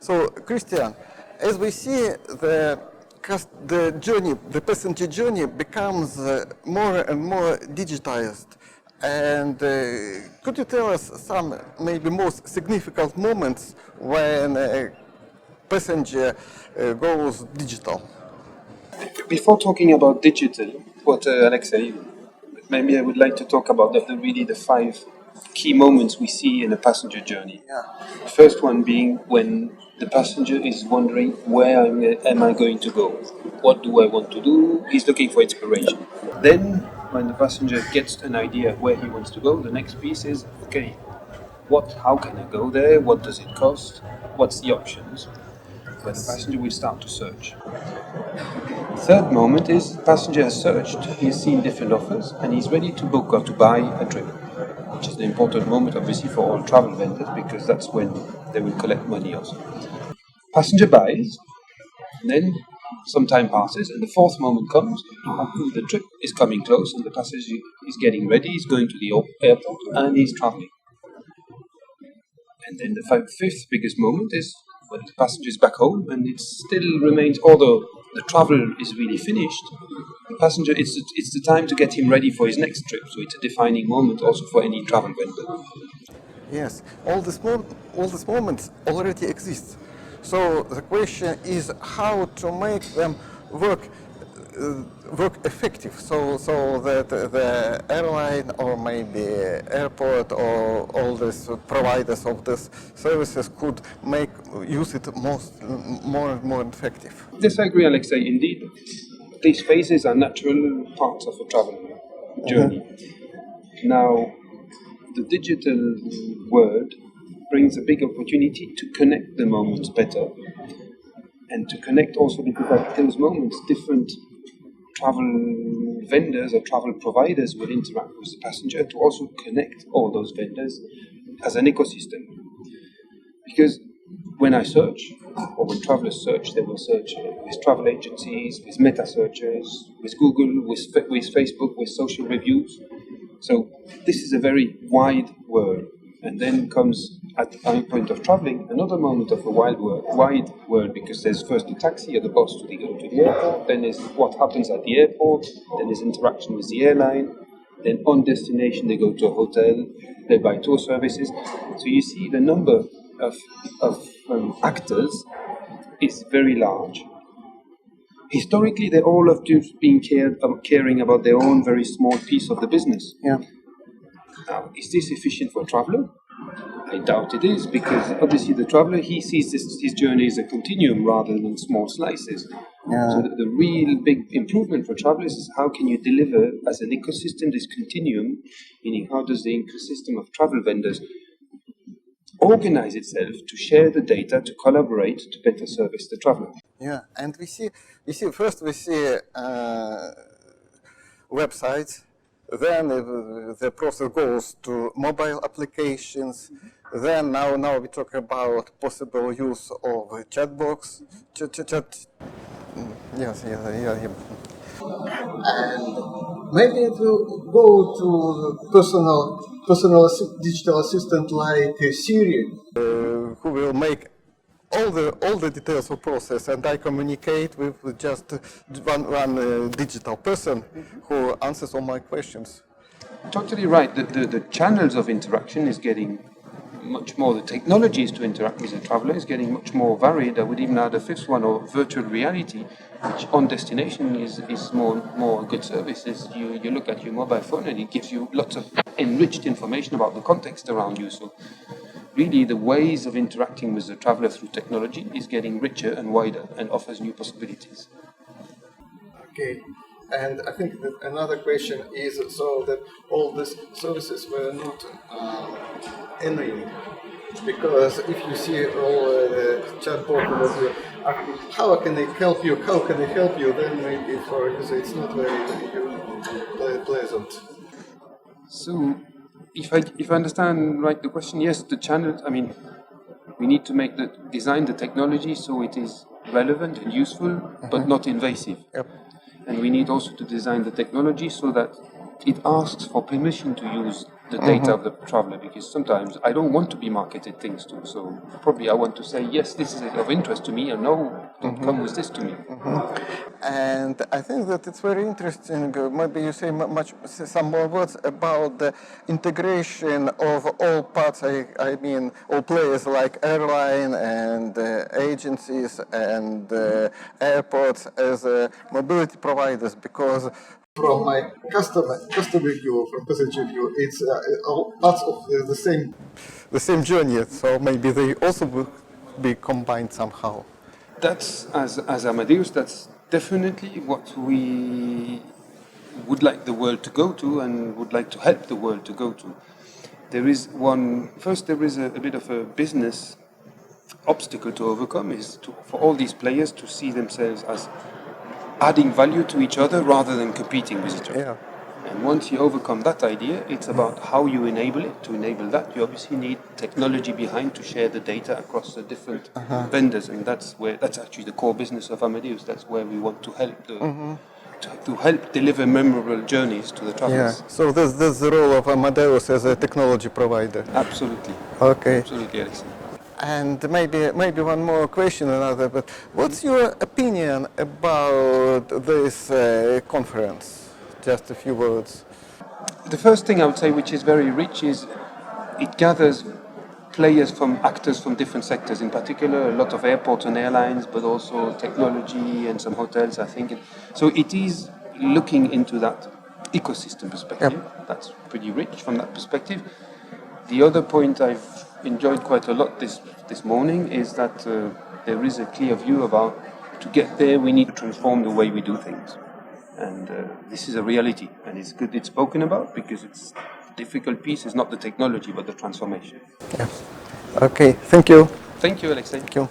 So, Christian, as we see, the journey, the passenger journey becomes more and more digitized. And could you tell us some maybe most significant moments when a passenger goes digital? Before talking about digital, Alexei, maybe I would like to talk about the 5 key moments we see in a passenger journey. Yeah. The first one being when the passenger is wondering, where am I going to go? What do I want to do? He's looking for inspiration. Then, when the passenger gets an idea of where he wants to go, the next piece is, okay, how can I go there? What does it cost? What's the options? Where the passenger will start to search. The third moment is the passenger has searched, he's seen different offers, and he's ready to book or to buy a trip, which is the important moment, obviously, for all travel vendors, because that's when they will collect money also. Passenger buys, and then some time passes, and the fourth moment comes. The trip is coming close, and the passenger is getting ready, he's going to the airport, and he's traveling. And then the fifth biggest moment is when the passenger is back home, and it still remains, although the travel is really finished, the passenger, it's the time to get him ready for his next trip. So it's a defining moment also for any travel vendor. Yes, all these moments already exist. So the question is how to make them work effective, so that the airline or maybe airport or all these providers of these services could use it more and more effective. Yes, I agree, Alexei. Indeed, these phases are natural parts of a travel journey. Now, the digital world brings a big opportunity to connect the moments better, and to connect also, because at those moments different travel vendors or travel providers will interact with the passenger to also connect all those vendors as an ecosystem. Because when I search, or when travelers search, they will search with travel agencies, with meta searchers, with Google, with Facebook, with social reviews. So this is a very wide world. And then comes, at the point of traveling, another moment of a wide world, because there's first the taxi or the bus to go to the airport, then there's what happens at the airport, then there's interaction with the airline, then on destination they go to a hotel, they buy tour services. So you see the number of actors is very large. Historically, they all have just been caring about their own very small piece of the business. Yeah. Now, is this efficient for a traveler? I doubt it is, because obviously the traveler, he sees his journey as a continuum rather than small slices. Yeah. So the real big improvement for travelers is how can you deliver as an ecosystem this continuum, meaning how does the ecosystem of travel vendors organize itself to share the data, to collaborate, to better service the traveler. Yeah, and we see websites. Then the process goes to mobile applications. Then now we talk about possible use of chat box. Yes. And maybe it will go to personal digital assistant like Siri, who will make all the details of process, and I communicate with just one digital person who answers all my questions. Totally right. The channels of interaction is getting much more. The technologies to interact with the traveler is getting much more varied. I would even add a fifth one, or virtual reality, which on destination is more a good service. You look at your mobile phone and it gives you lots of enriched information about the context around you. So really the ways of interacting with the traveler through technology is getting richer and wider and offers new possibilities. Okay. And I think that another question is so that all these services were not annoying, because if you see all the chatbot, how can I help you? How can I help you? Then maybe for user it's not very pleasant. So, if I understand right the question, yes, the channel. I mean, we need to design the technology so it is relevant and useful, but not invasive. Yep. And we need also to design the technology so that it asks for permission to use the data of the traveler, because sometimes I don't want to be marketed things to. So probably I want to say, yes, this is of interest to me, or no, don't come with this to me. And I think that it's very interesting. Maybe you say some more words about the integration of all parts. I mean, all players like airline and agencies and airports as mobility providers, because from my customer view, from passenger view, it's all parts of the same journey. So maybe they also will be combined somehow. That's, as Amadeus, that's definitely what we would like the world to go to and would like to help the world to go to. There is a bit of a business obstacle to overcome, is for all these players to see themselves as adding value to each other rather than competing with each other. Yeah. And once you overcome that idea, it's about how you enable it. To enable that, you obviously need technology behind to share the data across the different vendors, and that's actually the core business of Amadeus. That's where we want to help to help deliver memorable journeys to the travelers. Yeah. So that's the role of Amadeus as a technology provider. Absolutely. Okay. Absolutely, Alexei. And maybe one more question, but what's your opinion about this conference? Just a few words. The first thing I would say, which is very rich, is it gathers actors from different sectors, in particular a lot of airports and airlines, but also technology and some hotels, I think. So it is looking into that ecosystem perspective. Yep. That's pretty rich from that perspective. The other point I've enjoyed quite a lot this morning is that there is a clear view about, to get there we need to transform the way we do things. And this is a reality, and it's good it's spoken about, because it's the difficult piece is not the technology but the transformation. Yes. Okay, thank you. Thank you, Alexei. Thank you.